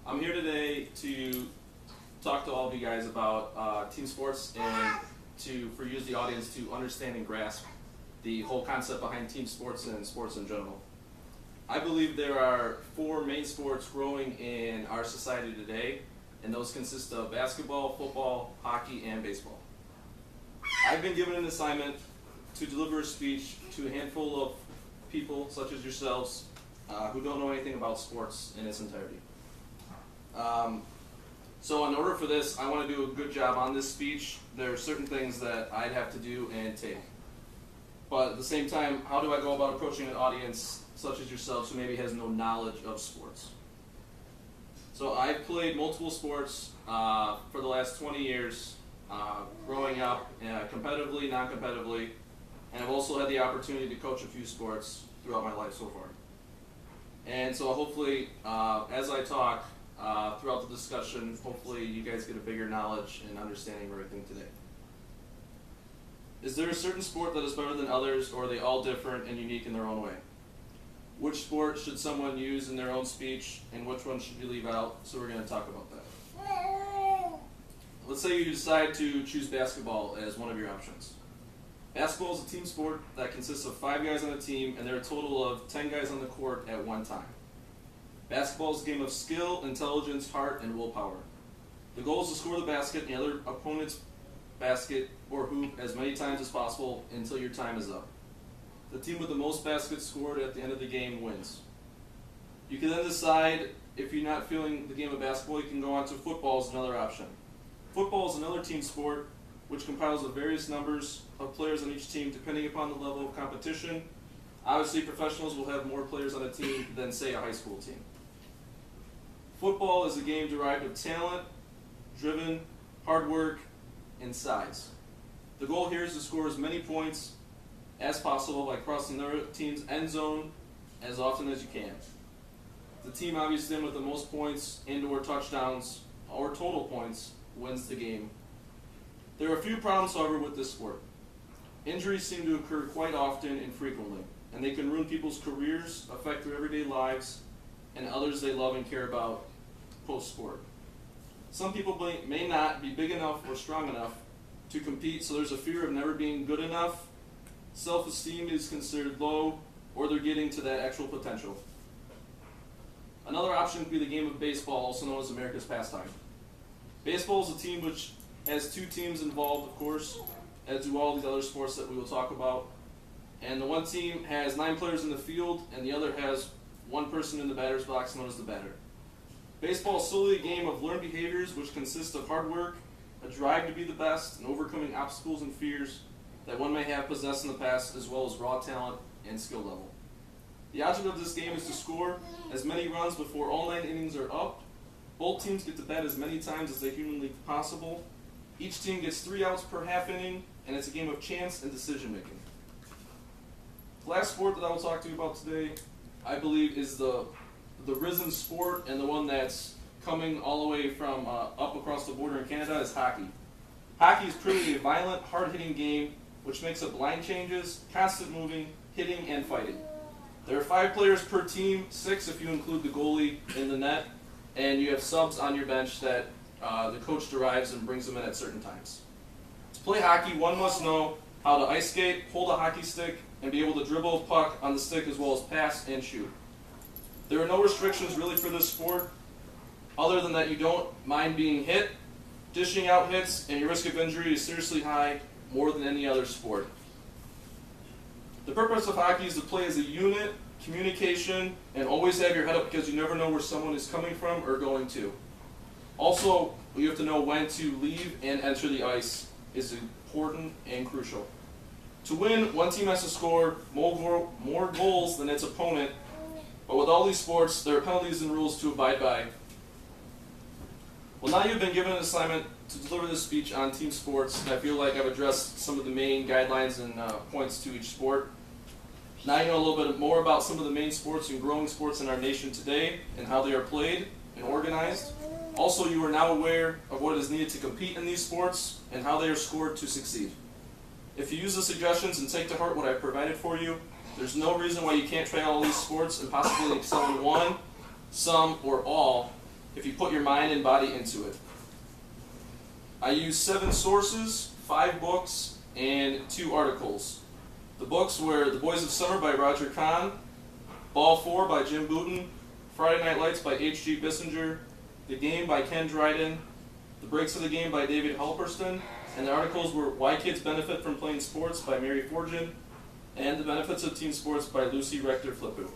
I'm here today to talk to all of you guys about team sports and for you as the audience to understand and grasp the whole concept behind team sports and sports in general. I believe there are four main sports growing in our society today, and those consist of basketball, football, hockey, and baseball. I've been given an assignment to deliver a speech to a handful of people, such as yourselves, who don't know anything about sports in its entirety. So in order for this, I want to do a good job on this speech. There are certain things that I'd have to do and take. But at the same time, how do I go about approaching an audience such as yourselves who maybe has no knowledge of sports? So I've played multiple sports for the last 20 years, growing up competitively, non-competitively, and I've also had the opportunity to coach a few sports throughout my life so far. And so hopefully, as I talk throughout the discussion, hopefully you guys get a bigger knowledge and understanding of everything today. Is there a certain sport that is better than others, or are they all different and unique in their own way? Which sport should someone use in their own speech, and which one should you leave out? So we're going to talk about that. Let's say you decide to choose basketball as one of your options. Basketball is a team sport that consists of 5 guys on a team, and there are a total of 10 guys on the court at one time. Basketball is a game of skill, intelligence, heart, and willpower. The goal is to score the basket in the other opponent's basket or hoop as many times as possible until your time is up. The team with the most baskets scored at the end of the game wins. You can then decide, if you're not feeling the game of basketball, you can go on to football as another option. Football is another team sport which compiles of various numbers of players on each team depending upon the level of competition. Obviously, professionals will have more players on a team than, say, a high school team. Football is a game derived of talent, driven, hard work, and size. The goal here is to score as many points as possible by crossing the other team's end zone as often as you can. The team obviously then with the most points and/or touchdowns or total points wins the game. There are a few problems, however, with this sport. Injuries seem to occur quite often and frequently, and they can ruin people's careers, affect their everyday lives, and others they love and care about post-sport. Some people may not be big enough or strong enough to compete, so there's a fear of never being good enough. Self-esteem is considered low, or they're getting to that actual potential. Another option would be the game of baseball, also known as America's pastime. Baseball is a team which has 2 teams involved, of course, as do all these other sports that we will talk about. And the one team has 9 players in the field, and the other has 1 person in the batter's box, known as the batter. Baseball is solely a game of learned behaviors which consist of hard work, a drive to be the best, and overcoming obstacles and fears that one may have possessed in the past, as well as raw talent and skill level. The object of this game is to score as many runs before all 9 innings are up. Both teams get to bat as many times as they humanly possible. Each team gets 3 outs per half inning, and it's a game of chance and decision making. The last sport that I will talk to you about today, I believe, is the risen sport, and the one that's coming all the way from up across the border in Canada is hockey. Hockey is purely a violent, hard-hitting game which makes up line changes, constant moving, hitting, and fighting. There are 5 players per team, 6 if you include the goalie in the net, and you have subs on your bench that the coach derives and brings them in at certain times. To play hockey, one must know how to ice skate, hold a hockey stick, and be able to dribble a puck on the stick as well as pass and shoot. There are no restrictions really for this sport, other than that you don't mind being hit, dishing out hits, and your risk of injury is seriously high, more than any other sport. The purpose of hockey is to play as a unit, communication, and always have your head up because you never know where someone is coming from or going to. Also, you have to know when to leave and enter the ice is important and crucial. To win, one team has to score more goals than its opponent, but with all these sports, there are penalties and rules to abide by. Well, now you've been given an assignment to deliver this speech on team sports, and I feel like I've addressed some of the main guidelines and points to each sport. Now you know a little bit more about some of the main sports and growing sports in our nation today and how they are played and organized. Also, you are now aware of what is needed to compete in these sports and how they are scored to succeed. If you use the suggestions and take to heart what I've provided for you, there's no reason why you can't try all these sports and possibly excel in one, some, or all if you put your mind and body into it. I used 7 sources, 5 books, and 2 articles. The books were The Boys of Summer by Roger Kahn, Ball 4 by Jim Bouton, Friday Night Lights by H.G. Bissinger, The Game by Ken Dryden, The Breaks of the Game by David Halperston, and the articles were Why Kids Benefit from Playing Sports by Mary Forgin, and The Benefits of Team Sports by Lucy Rector Flippou.